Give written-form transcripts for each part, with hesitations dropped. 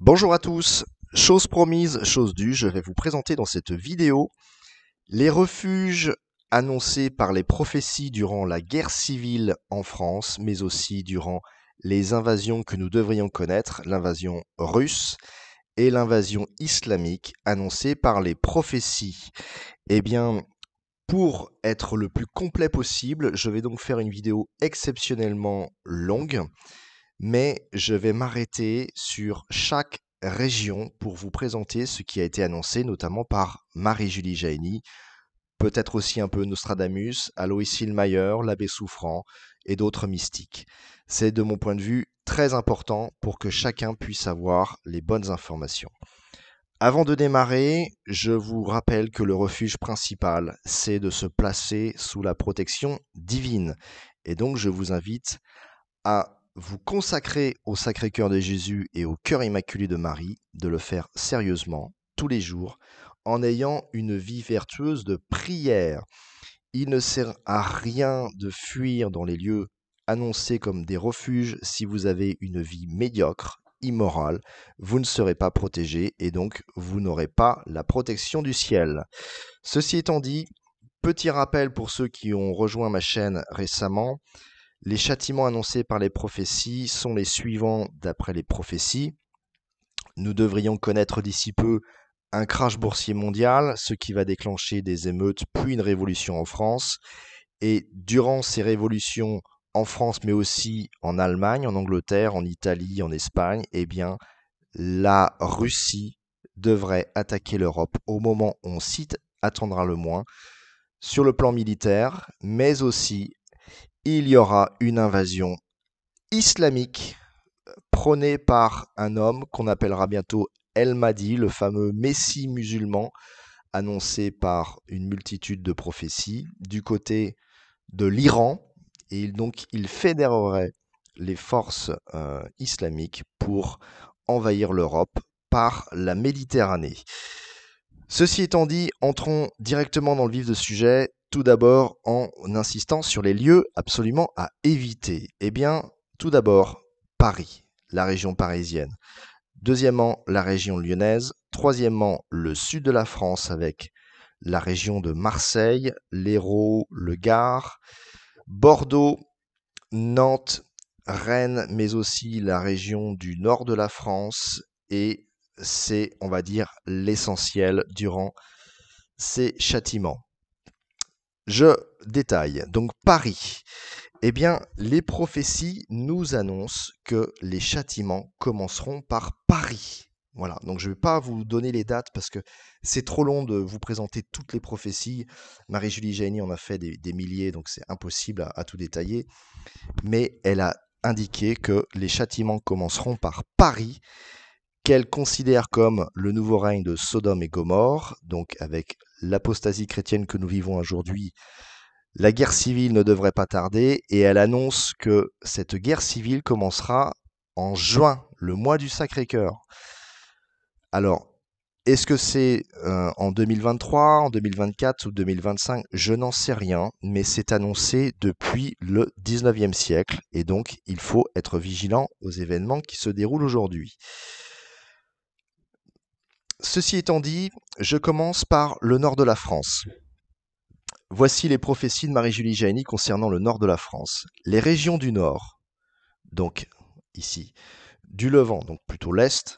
Bonjour à tous, chose promise, chose due, je vais vous présenter dans cette vidéo les refuges annoncés par les prophéties durant la guerre civile en France, mais aussi durant les invasions que nous devrions connaître, l'invasion russe et l'invasion islamique annoncée par les prophéties. Eh bien, pour être le plus complet possible, je vais donc faire une vidéo exceptionnellement longue, mais je vais m'arrêter sur chaque région pour vous présenter ce qui a été annoncé, notamment par Marie-Julie Jahenny, peut-être aussi un peu Nostradamus, Alois Hielmeier, l'abbé Souffrant et d'autres mystiques. C'est de mon point de vue très important pour que chacun puisse avoir les bonnes informations. Avant de démarrer, je vous rappelle que le refuge principal, c'est de se placer sous la protection divine. Et donc, je vous invite à vous consacrer au Sacré-Cœur de Jésus et au Cœur Immaculé de Marie, de le faire sérieusement, tous les jours, en ayant une vie vertueuse de prière. Il ne sert à rien de fuir dans les lieux annoncés comme des refuges si vous avez une vie médiocre, immorale, vous ne serez pas protégé et donc vous n'aurez pas la protection du ciel. Ceci étant dit, petit rappel pour ceux qui ont rejoint ma chaîne récemment, les châtiments annoncés par les prophéties sont les suivants d'après les prophéties. Nous devrions connaître d'ici peu un crash boursier mondial, ce qui va déclencher des émeutes puis une révolution en France. Et durant ces révolutions en France, mais aussi en Allemagne, en Angleterre, en Italie, en Espagne, eh bien, la Russie devrait attaquer l'Europe au moment où on s'y attendra le moins, sur le plan militaire, mais aussi il y aura une invasion islamique prônée par un homme qu'on appellera bientôt El Mahdi, le fameux Messie musulman annoncé par une multitude de prophéties du côté de l'Iran. Et donc il fédérerait les forces islamiques pour envahir l'Europe par la Méditerranée. Ceci étant dit, entrons directement dans le vif du sujet, tout d'abord en insistant sur les lieux absolument à éviter. Eh bien, tout d'abord, Paris, la région parisienne. Deuxièmement, la région lyonnaise. Troisièmement, le sud de la France avec la région de Marseille, l'Hérault, le Gard, Bordeaux, Nantes, Rennes, mais aussi la région du nord de la France. Et c'est, on va dire, l'essentiel durant ces châtiments. Je détaille. Donc Paris. Eh bien, les prophéties nous annoncent que les châtiments commenceront par Paris. Voilà, donc je ne vais pas vous donner les dates parce que c'est trop long de vous présenter toutes les prophéties. Marie-Julie Jahenny en a fait des milliers, donc c'est impossible à tout détailler. Mais elle a indiqué que les châtiments commenceront par Paris, qu'elle considère comme le nouveau règne de Sodome et Gomorrhe, donc avec l'apostasie chrétienne que nous vivons aujourd'hui. La guerre civile ne devrait pas tarder et elle annonce que cette guerre civile commencera en juin, le mois du Sacré-Cœur. Alors, est-ce que c'est en 2023, en 2024 ou 2025? Je n'en sais rien, mais c'est annoncé depuis le 19e siècle et donc il faut être vigilant aux événements qui se déroulent aujourd'hui. Ceci étant dit, je commence par le nord de la France. Voici les prophéties de Marie-Julie Jahenny concernant le nord de la France. Les régions du nord, donc ici, du Levant, donc plutôt l'est,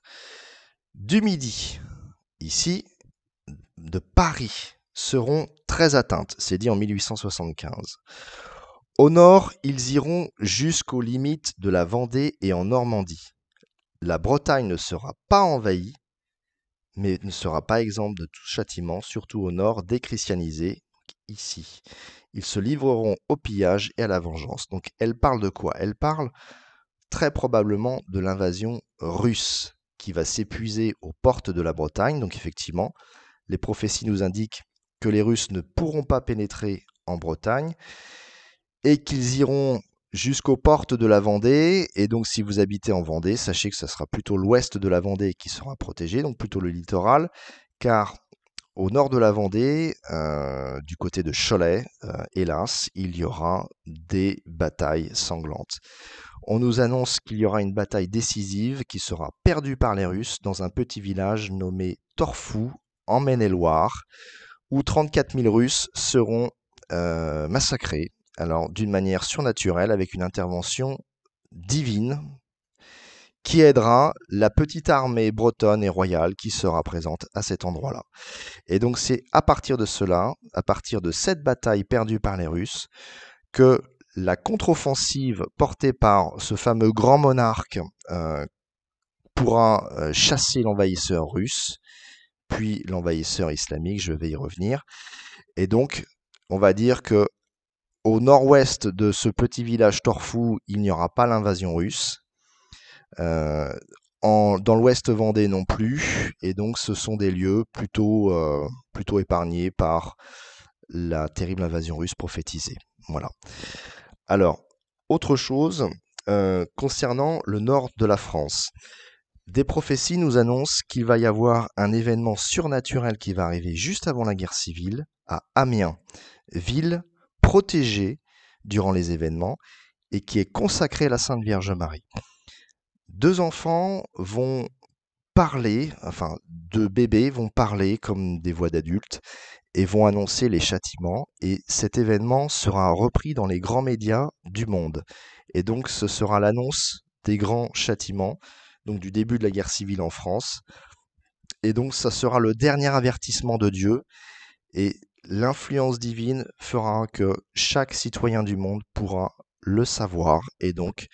du Midi, ici, de Paris, seront très atteintes. C'est dit en 1875. Au nord, ils iront jusqu'aux limites de la Vendée et en Normandie. La Bretagne ne sera pas envahie, mais ne sera pas exempte de tout châtiment, surtout au nord, déchristianisé, ici. Ils se livreront au pillage et à la vengeance. Donc elle parle de quoi? Elle parle très probablement de l'invasion russe qui va s'épuiser aux portes de la Bretagne. Donc effectivement, les prophéties nous indiquent que les Russes ne pourront pas pénétrer en Bretagne et qu'ils iront jusqu'aux portes de la Vendée. Et donc si vous habitez en Vendée, sachez que ça sera plutôt l'ouest de la Vendée qui sera protégé, donc plutôt le littoral, car au nord de la Vendée, du côté de Cholet, hélas, il y aura des batailles sanglantes. On nous annonce qu'il y aura une bataille décisive qui sera perdue par les Russes dans un petit village nommé Torfou, en Maine-et-Loire, où 34 000 Russes seront massacrés, alors d'une manière surnaturelle, avec une intervention divine qui aidera la petite armée bretonne et royale qui sera présente à cet endroit-là. Et donc c'est à partir de cela, à partir de cette bataille perdue par les Russes, que la contre-offensive portée par ce fameux grand monarque pourra chasser l'envahisseur russe, puis l'envahisseur islamique, je vais y revenir. Et donc, on va dire que au nord-ouest de ce petit village Torfou, il n'y aura pas l'invasion russe. Dans l'ouest Vendée non plus. Et donc, ce sont des lieux plutôt épargnés par la terrible invasion russe prophétisée. Voilà. Alors, autre chose concernant le nord de la France. Des prophéties nous annoncent qu'il va y avoir un événement surnaturel qui va arriver juste avant la guerre civile à Amiens, ville protégée durant les événements et qui est consacrée à la Sainte Vierge Marie. Deux enfants vont parler, enfin deux bébés vont parler comme des voix d'adultes et vont annoncer les châtiments, et cet événement sera repris dans les grands médias du monde. Et donc ce sera l'annonce des grands châtiments, donc du début de la guerre civile en France. Et donc ça sera le dernier avertissement de Dieu, et l'influence divine fera que chaque citoyen du monde pourra le savoir, et donc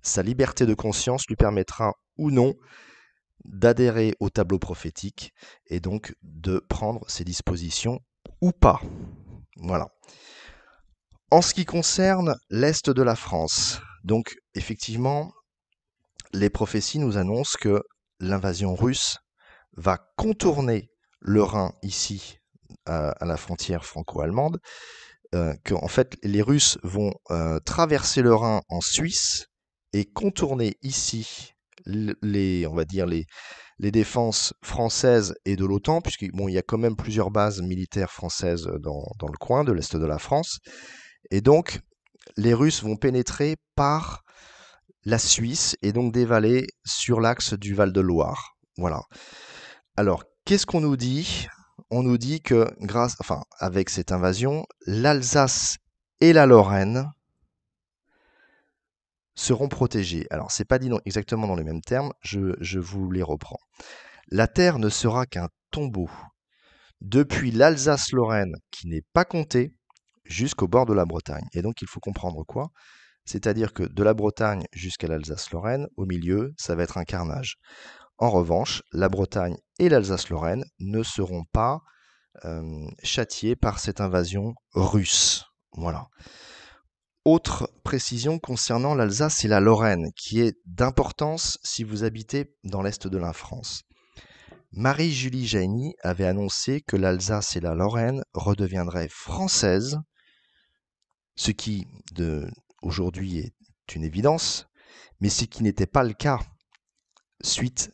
sa liberté de conscience lui permettra ou non d'adhérer au tableau prophétique et donc de prendre ses dispositions ou pas. Voilà. En ce qui concerne l'Est de la France, donc effectivement, les prophéties nous annoncent que l'invasion russe va contourner le Rhin ici, à la frontière franco-allemande, qu'en fait les Russes vont traverser le Rhin en Suisse et contourner ici on va dire les défenses françaises et de l'OTAN, puisqu'il y a quand même plusieurs bases militaires françaises dans le coin de l'Est de la France. Et donc, les Russes vont pénétrer par la Suisse et donc dévaler sur l'axe du Val-de-Loire. Voilà. Alors, qu'est-ce qu'on nous dit? On nous dit que avec cette invasion, l'Alsace et la Lorraine seront protégés. Alors, c'est pas dit exactement dans les mêmes termes, je vous les reprends. La terre ne sera qu'un tombeau, depuis l'Alsace-Lorraine, qui n'est pas comptée, jusqu'au bord de la Bretagne. Et donc, il faut comprendre quoi? C'est-à-dire que de la Bretagne jusqu'à l'Alsace-Lorraine, au milieu, ça va être un carnage. En revanche, la Bretagne et l'Alsace-Lorraine ne seront pas châtiés par cette invasion russe. Voilà. Autre précision concernant l'Alsace et la Lorraine, qui est d'importance si vous habitez dans l'Est de la France. Marie-Julie Jahenny avait annoncé que l'Alsace et la Lorraine redeviendraient françaises, ce qui aujourd'hui est une évidence, mais ce qui n'était pas le cas suite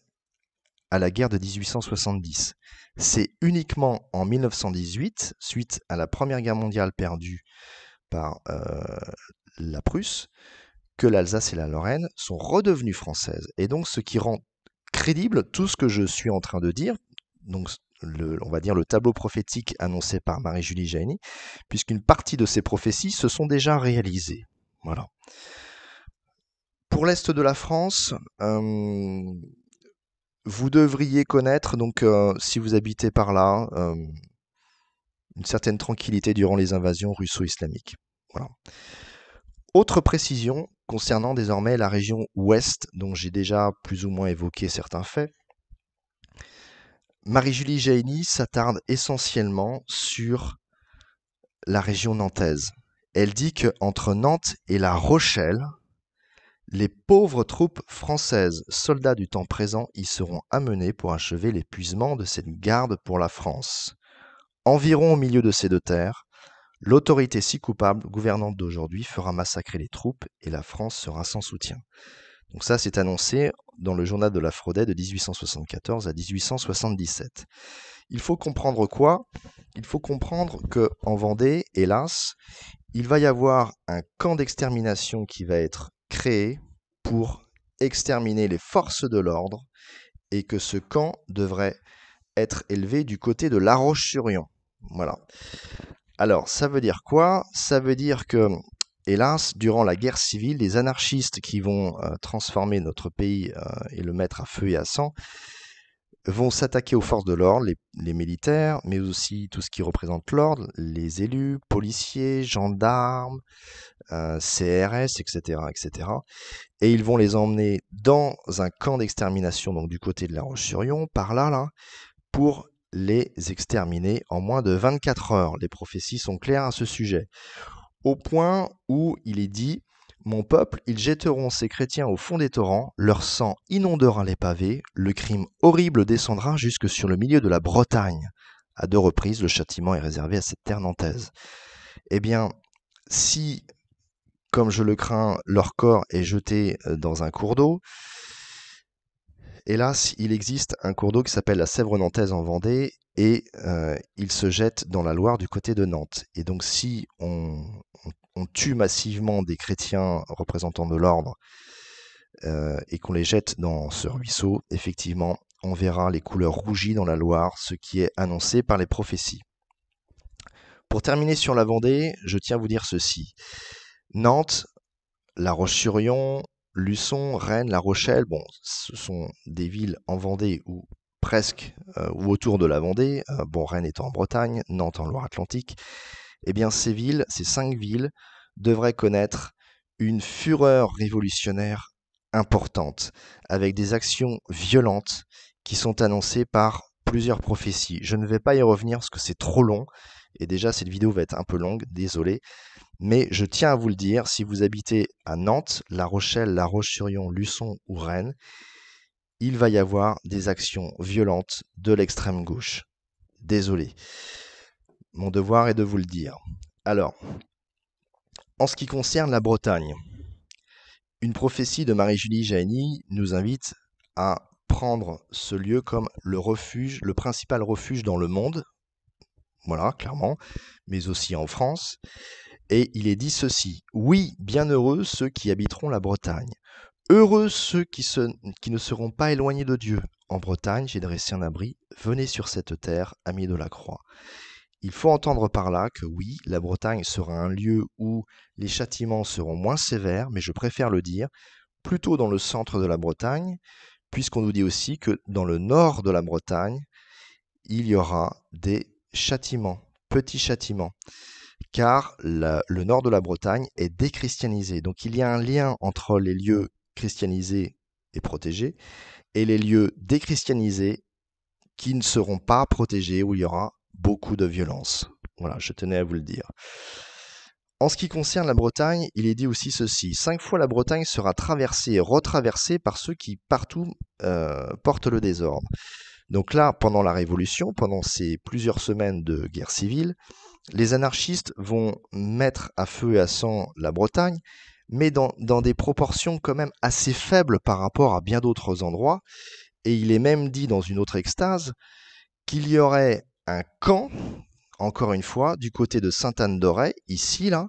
à la guerre de 1870. C'est uniquement en 1918, suite à la Première Guerre mondiale perdue par la Prusse, que l'Alsace et la Lorraine sont redevenues françaises. Et donc ce qui rend crédible tout ce que je suis en train de dire, donc on va dire le tableau prophétique annoncé par Marie-Julie Jahenny, puisqu'une partie de ces prophéties se sont déjà réalisées. Voilà. Pour l'Est de la France, vous devriez connaître, donc si vous habitez par là, une certaine tranquillité durant les invasions russo-islamiques. Voilà. Autre précision concernant désormais la région ouest, dont j'ai déjà plus ou moins évoqué certains faits. Marie-Julie Jahenny s'attarde essentiellement sur la région nantaise. Elle dit qu'entre Nantes et La Rochelle, les pauvres troupes françaises, soldats du temps présent, y seront amenés pour achever l'épuisement de cette garde pour la France. Environ au milieu de ces deux terres, l'autorité si coupable, gouvernante d'aujourd'hui, fera massacrer les troupes et la France sera sans soutien. Donc ça, c'est annoncé dans le journal de la Fraudet de 1874 à 1877. Il faut comprendre quoi? Il faut comprendre qu'en Vendée, hélas, il va y avoir un camp d'extermination qui va être créé pour exterminer les forces de l'ordre et que ce camp devrait être élevé du côté de La Roche-sur-Yon. Voilà. Alors, ça veut dire quoi? Ça veut dire que, hélas, durant la guerre civile, les anarchistes qui vont transformer notre pays et le mettre à feu et à sang vont s'attaquer aux forces de l'ordre, les militaires, mais aussi tout ce qui représente l'ordre, les élus, policiers, gendarmes, CRS, etc., etc. Et ils vont les emmener dans un camp d'extermination, donc du côté de La Roche-sur-Yon, par là, pour les exterminer en moins de 24 heures. Les prophéties sont claires à ce sujet. Au point où il est dit: mon peuple, ils jetteront ces chrétiens au fond des torrents, leur sang inondera les pavés, le crime horrible descendra jusque sur le milieu de la Bretagne. À 2 reprises, le châtiment est réservé à cette terre nantaise. Eh bien, si, comme je le crains, leur corps est jeté dans un cours d'eau, hélas, il existe un cours d'eau qui s'appelle la Sèvre nantaise en Vendée et il se jette dans la Loire du côté de Nantes. Et donc si on tue massivement des chrétiens représentants de l'ordre et qu'on les jette dans ce ruisseau, effectivement, on verra les couleurs rougies dans la Loire, ce qui est annoncé par les prophéties. Pour terminer sur la Vendée, je tiens à vous dire ceci. Nantes, La Roche-sur-Yon, Luçon, Rennes, La Rochelle, bon, ce sont des villes en Vendée ou presque ou autour de la Vendée, bon, Rennes étant en Bretagne, Nantes en Loire-Atlantique. Eh bien, ces villes, ces 5 villes, devraient connaître une fureur révolutionnaire importante, avec des actions violentes qui sont annoncées par plusieurs prophéties. Je ne vais pas y revenir parce que c'est trop long, et déjà cette vidéo va être un peu longue, désolé. Mais je tiens à vous le dire, si vous habitez à Nantes, La Rochelle, La Roche-sur-Yon, Luçon ou Rennes, il va y avoir des actions violentes de l'extrême gauche. Désolé. Mon devoir est de vous le dire. Alors, en ce qui concerne la Bretagne, une prophétie de Marie-Julie Jahenny nous invite à prendre ce lieu comme le refuge, le principal refuge dans le monde, voilà, clairement, mais aussi en France. Et il est dit ceci: oui, bienheureux ceux qui habiteront la Bretagne. Heureux ceux qui ne seront pas éloignés de Dieu. En Bretagne, j'ai dressé un abri. Venez sur cette terre, amis de la croix. Il faut entendre par là que oui, la Bretagne sera un lieu où les châtiments seront moins sévères, mais je préfère le dire, plutôt dans le centre de la Bretagne, puisqu'on nous dit aussi que dans le nord de la Bretagne, il y aura des châtiments, petits châtiments, car le nord de la Bretagne est déchristianisé. Donc il y a un lien entre les lieux christianisés et protégés et les lieux déchristianisés qui ne seront pas protégés, où il y aura beaucoup de violence. Voilà, je tenais à vous le dire. En ce qui concerne la Bretagne, il est dit aussi ceci: 5 fois la Bretagne sera traversée et retraversée par ceux qui partout portent le désordre. Donc là, pendant la Révolution, pendant ces plusieurs semaines de guerre civile, les anarchistes vont mettre à feu et à sang la Bretagne, mais dans des proportions quand même assez faibles par rapport à bien d'autres endroits. Et il est même dit dans une autre extase qu'il y aurait un camp, encore une fois, du côté de Sainte-Anne-d'Auray, ici, là,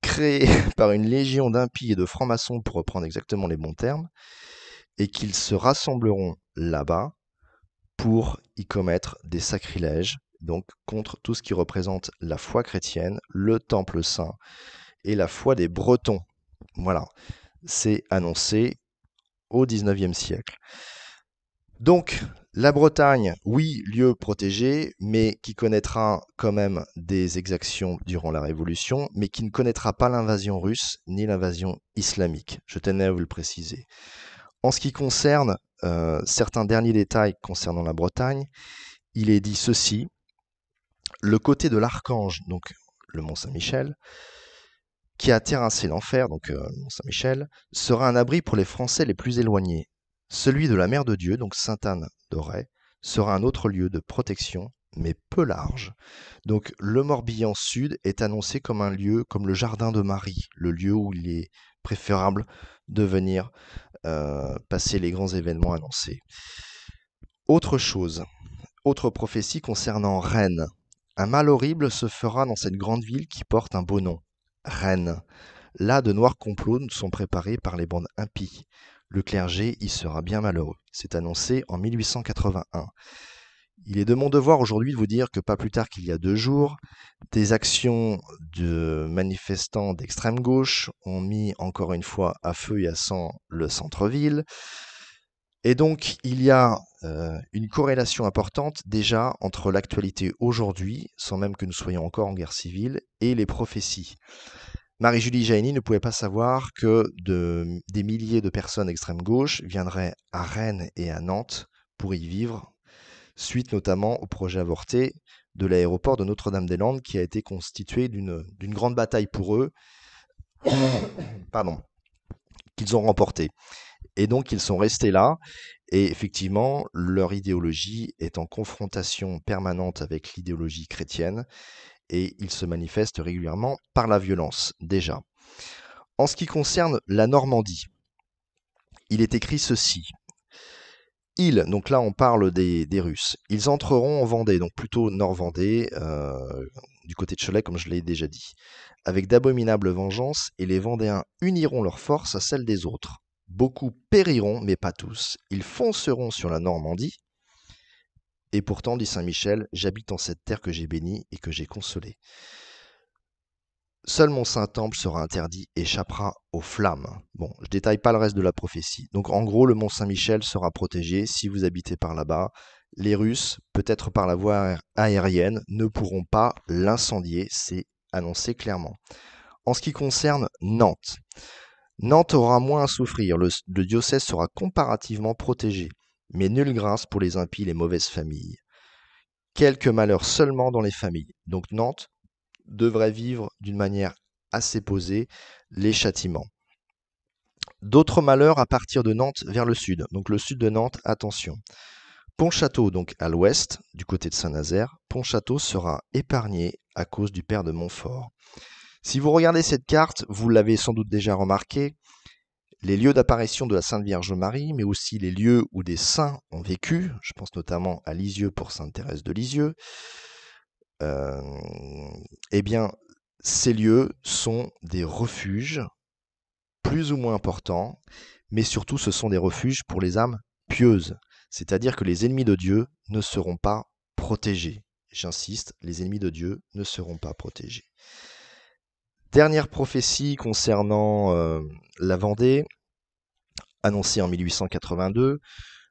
créé par une légion d'impies et de francs-maçons, pour reprendre exactement les bons termes, et qu'ils se rassembleront là-bas pour y commettre des sacrilèges, donc contre tout ce qui représente la foi chrétienne, le temple saint et la foi des Bretons. Voilà, c'est annoncé au XIXe siècle. Donc, la Bretagne, oui, lieu protégé, mais qui connaîtra quand même des exactions durant la Révolution, mais qui ne connaîtra pas l'invasion russe ni l'invasion islamique. Je tenais à vous le préciser. En ce qui concerne certains derniers détails concernant la Bretagne, il est dit ceci: le côté de l'Archange, donc le Mont Saint-Michel, qui a terrassé l'enfer, donc le Mont Saint-Michel, sera un abri pour les Français les plus éloignés. Celui de la Mère de Dieu, donc Sainte-Anne-d'Auray, sera un autre lieu de protection, mais peu large. Donc le Morbihan Sud est annoncé comme un lieu, comme le Jardin de Marie, le lieu où il est préférable de venir passer les grands événements annoncés. Autre chose, autre prophétie concernant Rennes. Un mal horrible se fera dans cette grande ville qui porte un beau nom, Rennes. Là, de noirs complots sont préparés par les bandes impies. Le clergé y sera bien malheureux. C'est annoncé en 1881. Il est de mon devoir aujourd'hui de vous dire que pas plus tard qu'il y a 2 jours, des actions de manifestants d'extrême gauche ont mis encore une fois à feu et à sang le centre-ville. Et donc, il y a une corrélation importante déjà entre l'actualité aujourd'hui, sans même que nous soyons encore en guerre civile, et les prophéties. Marie-Julie Jaïni ne pouvait pas savoir que des milliers de personnes d'extrême gauche viendraient à Rennes et à Nantes pour y vivre, suite notamment au projet avorté de l'aéroport de Notre-Dame-des-Landes qui a été constitué d'une grande bataille pour eux, pardon, qu'ils ont remporté. Et donc ils sont restés là, et effectivement, leur idéologie est en confrontation permanente avec l'idéologie chrétienne, et ils se manifestent régulièrement par la violence, déjà. En ce qui concerne la Normandie, il est écrit ceci. Ils, donc là on parle des Russes, ils entreront en Vendée, donc plutôt Nord-Vendée, du côté de Cholet comme je l'ai déjà dit, avec d'abominables vengeances, et les Vendéens uniront leurs forces à celles des autres. Beaucoup périront, mais pas tous. Ils fonceront sur la Normandie, et pourtant, dit Saint Michel, j'habite en cette terre que j'ai bénie et que j'ai consolée. Seul mon Saint-Temple sera interdit et échappera aux flammes. Bon, je détaille pas le reste de la prophétie. Donc en gros, le mont Saint-Michel sera protégé si vous habitez par là-bas. Les Russes, peut-être par la voie aérienne, ne pourront pas l'incendier, c'est annoncé clairement. En ce qui concerne Nantes, Nantes aura moins à souffrir, le diocèse sera comparativement protégé, mais nulle grâce pour les impies et les mauvaises familles. Quelques malheurs seulement dans les familles. Donc Nantes devrait vivre d'une manière assez posée les châtiments. D'autres malheurs à partir de Nantes vers le sud. Donc le sud de Nantes, attention. Pontchâteau, donc à l'ouest, du côté de Saint-Nazaire, Pontchâteau sera épargné à cause du père de Montfort. Si vous regardez cette carte, vous l'avez sans doute déjà remarqué, les lieux d'apparition de la Sainte Vierge Marie, mais aussi les lieux où des saints ont vécu, je pense notamment à Lisieux pour Sainte Thérèse de Lisieux, eh bien, ces lieux sont des refuges plus ou moins importants, mais surtout ce sont des refuges pour les âmes pieuses, c'est-à-dire que les ennemis de Dieu ne seront pas protégés. J'insiste, les ennemis de Dieu ne seront pas protégés. Dernière prophétie concernant la Vendée, annoncée en 1882.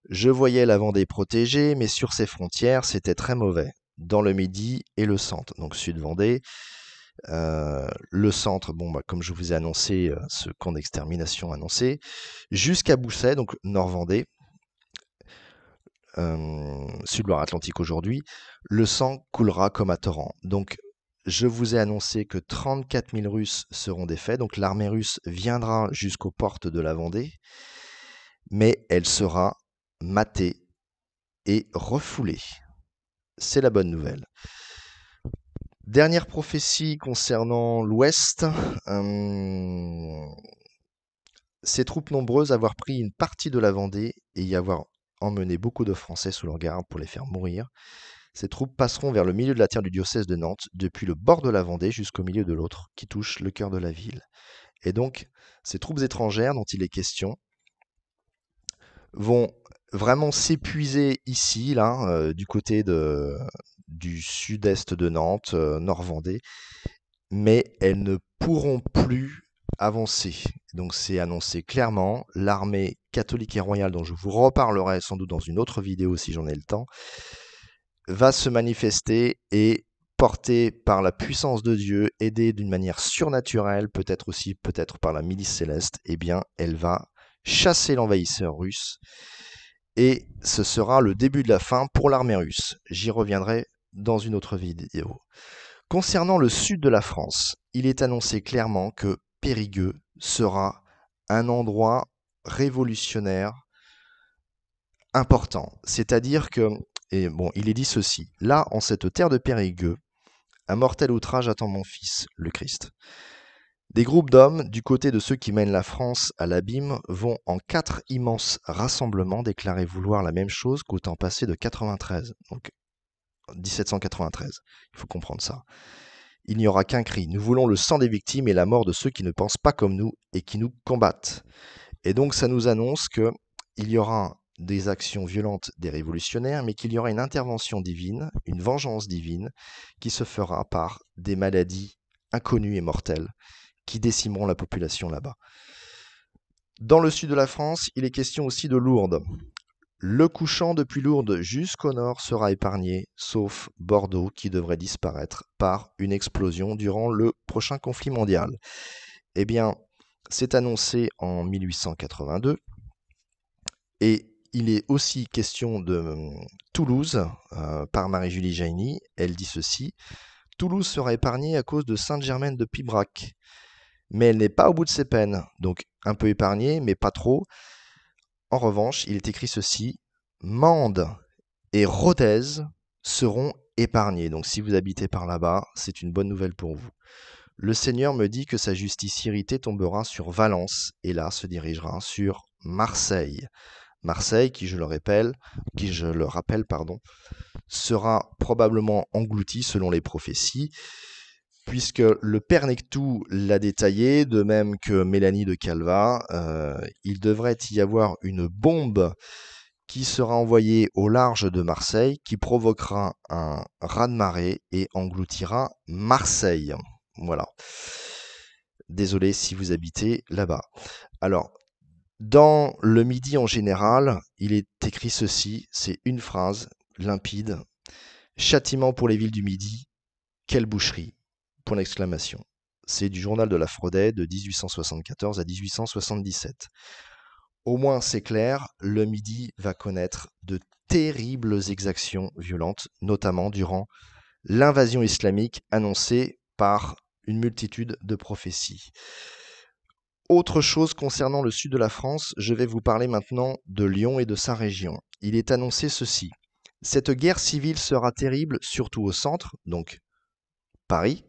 Je voyais la Vendée protégée, mais sur ses frontières, c'était très mauvais, dans le Midi et le centre, donc Sud-Vendée. Le centre, bon, comme je vous ai annoncé, ce camp d'extermination annoncé, jusqu'à Bousset, donc Nord-Vendée, Sud-Loire-Atlantique aujourd'hui, le sang coulera comme à torrent. Donc, je vous ai annoncé que 34 000 Russes seront défaits, donc l'armée russe viendra jusqu'aux portes de la Vendée, mais elle sera matée et refoulée. C'est la bonne nouvelle. Dernière prophétie concernant l'Ouest. Ces troupes nombreuses avoir pris une partie de la Vendée et y avoir emmené beaucoup de Français sous leur garde pour les faire mourir. Ces troupes passeront vers le milieu de la terre du diocèse de Nantes, depuis le bord de la Vendée jusqu'au milieu de l'autre, qui touche le cœur de la ville. Et donc, ces troupes étrangères dont il est question vont vraiment s'épuiser ici, là, du côté du sud-est de Nantes, Nord-Vendée, mais elles ne pourront plus avancer. Donc c'est annoncé clairement, l'armée catholique et royale, dont je vous reparlerai sans doute dans une autre vidéo si j'en ai le temps, va se manifester et portée par la puissance de Dieu, aidée d'une manière surnaturelle, peut-être aussi peut-être par la milice céleste, eh bien elle va chasser l'envahisseur russe et ce sera le début de la fin pour l'armée russe. J'y reviendrai dans une autre vidéo. Concernant le sud de la France, il est annoncé clairement que Périgueux sera un endroit révolutionnaire important. C'est-à-dire que, et bon, il est dit ceci, là, en cette terre de Périgueux, un mortel outrage attend mon fils, le Christ. Des groupes d'hommes, du côté de ceux qui mènent la France à l'abîme, vont en 4 immenses rassemblements déclarer vouloir la même chose qu'au temps passé de 93, donc 1793. Il faut comprendre ça. Il n'y aura qu'un cri. Nous voulons le sang des victimes et la mort de ceux qui ne pensent pas comme nous et qui nous combattent. Et donc ça nous annonce qu'il y aura des actions violentes des révolutionnaires, mais qu'il y aura une intervention divine, une vengeance divine, qui se fera par des maladies inconnues et mortelles, qui décimeront la population là-bas. Dans le sud de la France, il est question aussi de Lourdes. Le couchant depuis Lourdes jusqu'au nord sera épargné, sauf Bordeaux qui devrait disparaître par une explosion durant le prochain conflit mondial. Eh bien, c'est annoncé en 1882 et il est aussi question de Toulouse par Marie-Julie Jainy. Elle dit ceci: Toulouse sera épargnée à cause de Sainte-Germaine de Pibrac. Mais elle n'est pas au bout de ses peines, donc un peu épargnée, mais pas trop. En revanche, il est écrit ceci: Mende et Rodez seront épargnés. Donc si vous habitez par là-bas, c'est une bonne nouvelle pour vous. Le Seigneur me dit que sa justice irritée tombera sur Valence et là se dirigera sur Marseille. Marseille, qui je le rappelle, sera probablement englouti selon les prophéties, puisque le Père Nectou l'a détaillé, de même que Mélanie de Calva. Il devrait y avoir une bombe qui sera envoyée au large de Marseille, qui provoquera un raz-de-marée et engloutira Marseille. Voilà. Désolé si vous habitez là-bas. Alors, dans le Midi en général, il est écrit ceci, c'est une phrase limpide: Châtiment pour les villes du Midi, quelle boucherie! Point d'exclamation. C'est du journal de la Fraudet de 1874 à 1877. Au moins c'est clair, le Midi va connaître de terribles exactions violentes, notamment durant l'invasion islamique annoncée par une multitude de prophéties. Autre chose concernant le sud de la France, je vais vous parler maintenant de Lyon et de sa région. Il est annoncé ceci: cette guerre civile sera terrible, surtout au centre, donc Paris.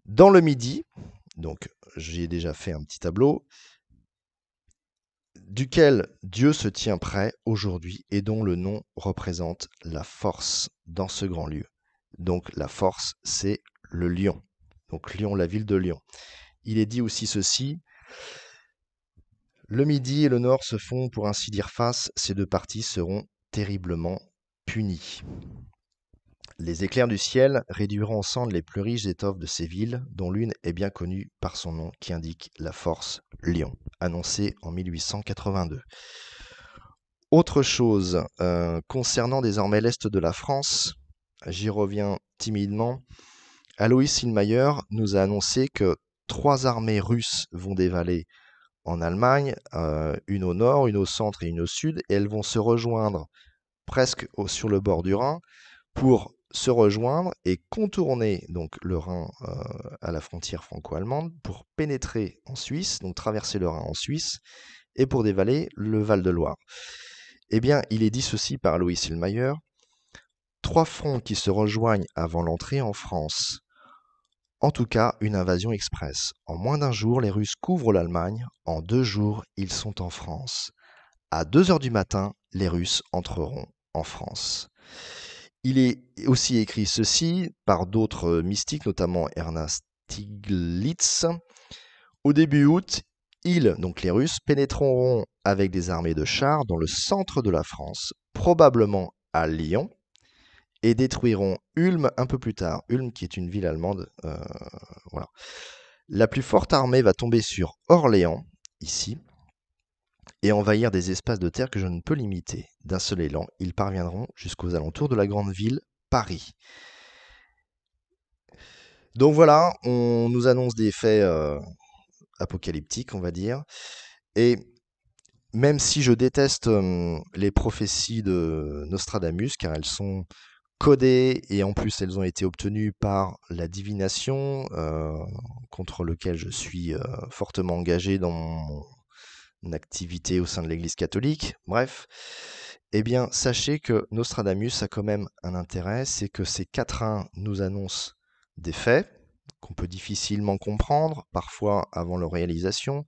Dans le Midi, donc j'ai déjà fait un petit tableau, duquel Dieu se tient prêt aujourd'hui et dont le nom représente la force dans ce grand lieu. Donc la force, c'est le lion. Donc Lyon, la ville de Lyon. Il est dit aussi ceci: le Midi et le Nord se font pour ainsi dire face, ces deux parties seront terriblement punies. Les éclairs du ciel réduiront en cendres les plus riches étoffes de ces villes, dont l'une est bien connue par son nom qui indique la force Lyon, annoncé en 1882. Autre chose, concernant désormais l'Est de la France, j'y reviens timidement. Alois Hillmeyer nous a annoncé que 3 armées russes vont dévaler en Allemagne, une au nord, une au centre et une au sud, et elles vont se rejoindre presque sur le bord du Rhin pour se rejoindre et contourner donc le Rhin à la frontière franco-allemande pour pénétrer en Suisse, donc traverser le Rhin en Suisse, et pour dévaler le Val-de-Loire. Eh bien, il est dit ceci par Alois Hillmeyer: 3 fronts qui se rejoignent avant l'entrée en France. En tout cas, une invasion express. En moins d'1 jour, les Russes couvrent l'Allemagne. En 2 jours, ils sont en France. À 2 heures du matin, les Russes entreront en France. Il est aussi écrit ceci par d'autres mystiques, notamment Ernst Stiglitz. Au début août, ils, donc les Russes, pénétreront avec des armées de chars dans le centre de la France, probablement à Lyon, et détruiront Ulm un peu plus tard. Ulm qui est une ville allemande. Voilà. La plus forte armée va tomber sur Orléans, ici, et envahir des espaces de terre que je ne peux limiter. D'un seul élan, ils parviendront jusqu'aux alentours de la grande ville, Paris. Donc voilà, on nous annonce des faits apocalyptiques, on va dire. Et même si je déteste les prophéties de Nostradamus, car elles sont codées et en plus elles ont été obtenues par la divination, contre lequel je suis fortement engagé dans mon activité au sein de l'Église catholique, bref, eh bien sachez que Nostradamus a quand même un intérêt, c'est que ces quatrains nous annoncent des faits qu'on peut difficilement comprendre, parfois avant leur réalisation,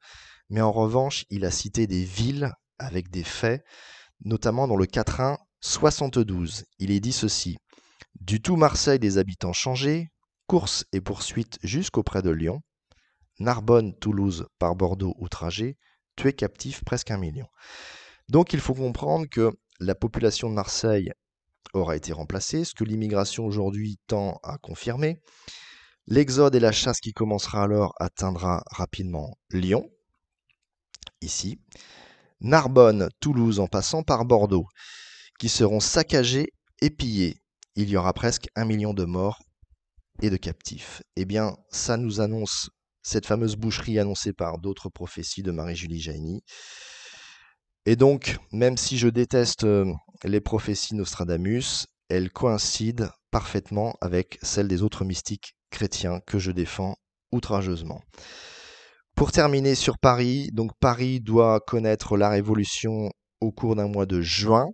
mais en revanche, il a cité des villes avec des faits, notamment dans le quatrain 72. Il est dit ceci: du tout Marseille des habitants changés, course et poursuite jusqu'auprès de Lyon, Narbonne, Toulouse par Bordeaux outragé, tué captif presque 1 million. Donc il faut comprendre que la population de Marseille aura été remplacée, ce que l'immigration aujourd'hui tend à confirmer. L'exode et la chasse qui commencera alors atteindra rapidement Lyon, ici, Narbonne, Toulouse en passant par Bordeaux, qui seront saccagés et pillés. Il y aura presque 1 million de morts et de captifs. Eh bien, ça nous annonce cette fameuse boucherie annoncée par d'autres prophéties de Marie-Julie Jaïni. Et donc, même si je déteste les prophéties Nostradamus, elles coïncident parfaitement avec celles des autres mystiques chrétiens que je défends outrageusement. Pour terminer sur Paris, donc Paris doit connaître la révolution au cours d'un mois de juin,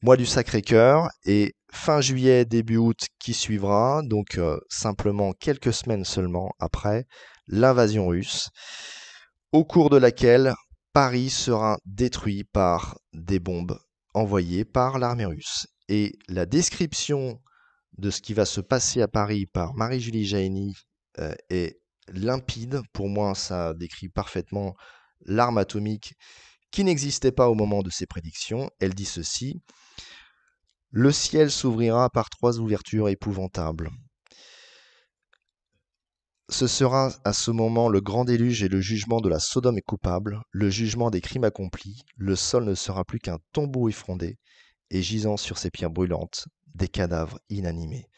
mois du Sacré-Cœur, et fin juillet, début août qui suivra, donc simplement quelques semaines seulement après l'invasion russe, au cours de laquelle Paris sera détruit par des bombes envoyées par l'armée russe. Et la description de ce qui va se passer à Paris par Marie-Julie Jaïni est limpide. Pour moi, ça décrit parfaitement l'arme atomique qui n'existait pas au moment de ses prédictions. Elle dit ceci: le ciel s'ouvrira par 3 ouvertures épouvantables. Ce sera à ce moment le grand déluge et le jugement de la Sodome est coupable, le jugement des crimes accomplis, le sol ne sera plus qu'un tombeau effondré, et gisant sur ses pierres brûlantes, des cadavres inanimés.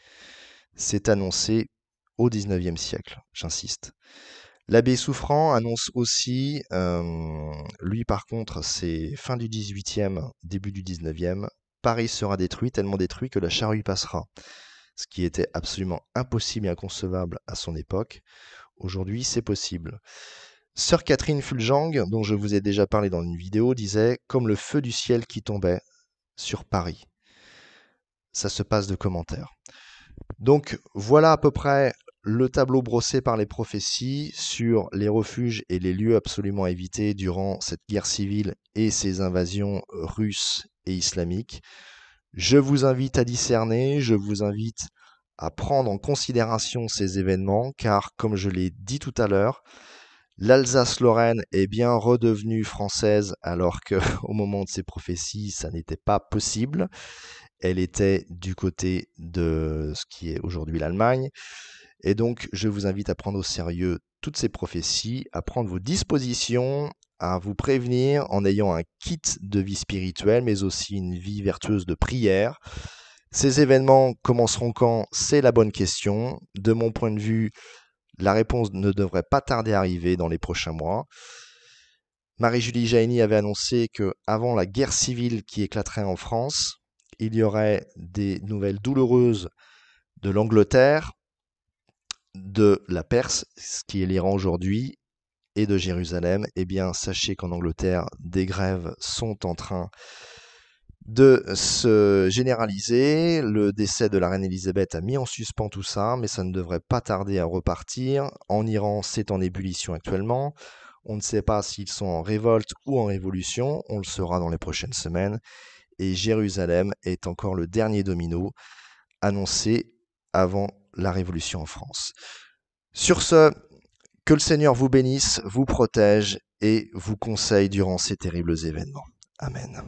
C'est annoncé au XIXe siècle, j'insiste. L'abbé Souffrant annonce aussi, lui par contre c'est fin du XVIIIe, début du XIXe, Paris sera détruit, tellement détruit que la charrue passera. Ce qui était absolument impossible et inconcevable à son époque. Aujourd'hui, c'est possible. Sœur Catherine Fulgeng, dont je vous ai déjà parlé dans une vidéo, disait « comme le feu du ciel qui tombait sur Paris ». Ça se passe de commentaires. Donc voilà à peu près le tableau brossé par les prophéties sur les refuges et les lieux absolument à éviter durant cette guerre civile et ces invasions russes et islamiques. Je vous invite à discerner, je vous invite à prendre en considération ces événements, car comme je l'ai dit tout à l'heure, l'Alsace-Lorraine est bien redevenue française alors qu'au moment de ces prophéties, ça n'était pas possible. Elle était du côté de ce qui est aujourd'hui l'Allemagne. Et donc, je vous invite à prendre au sérieux toutes ces prophéties, à prendre vos dispositions, à vous prévenir en ayant un kit de vie spirituelle, mais aussi une vie vertueuse de prière. Ces événements commenceront quand? C'est la bonne question. De mon point de vue, la réponse ne devrait pas tarder à arriver dans les prochains mois. Marie-Julie Jaïni avait annoncé qu'avant la guerre civile qui éclaterait en France, il y aurait des nouvelles douloureuses de l'Angleterre, de la Perse, ce qui est l'Iran aujourd'hui, et de Jérusalem. Eh bien, sachez qu'en Angleterre, des grèves sont en train de se généraliser. Le décès de la reine Elisabeth a mis en suspens tout ça, mais ça ne devrait pas tarder à repartir. En Iran, c'est en ébullition actuellement. On ne sait pas s'ils sont en révolte ou en révolution. On le saura dans les prochaines semaines. Et Jérusalem est encore le dernier domino annoncé avant la révolution en France. Sur ce, que le Seigneur vous bénisse, vous protège et vous conseille durant ces terribles événements. Amen.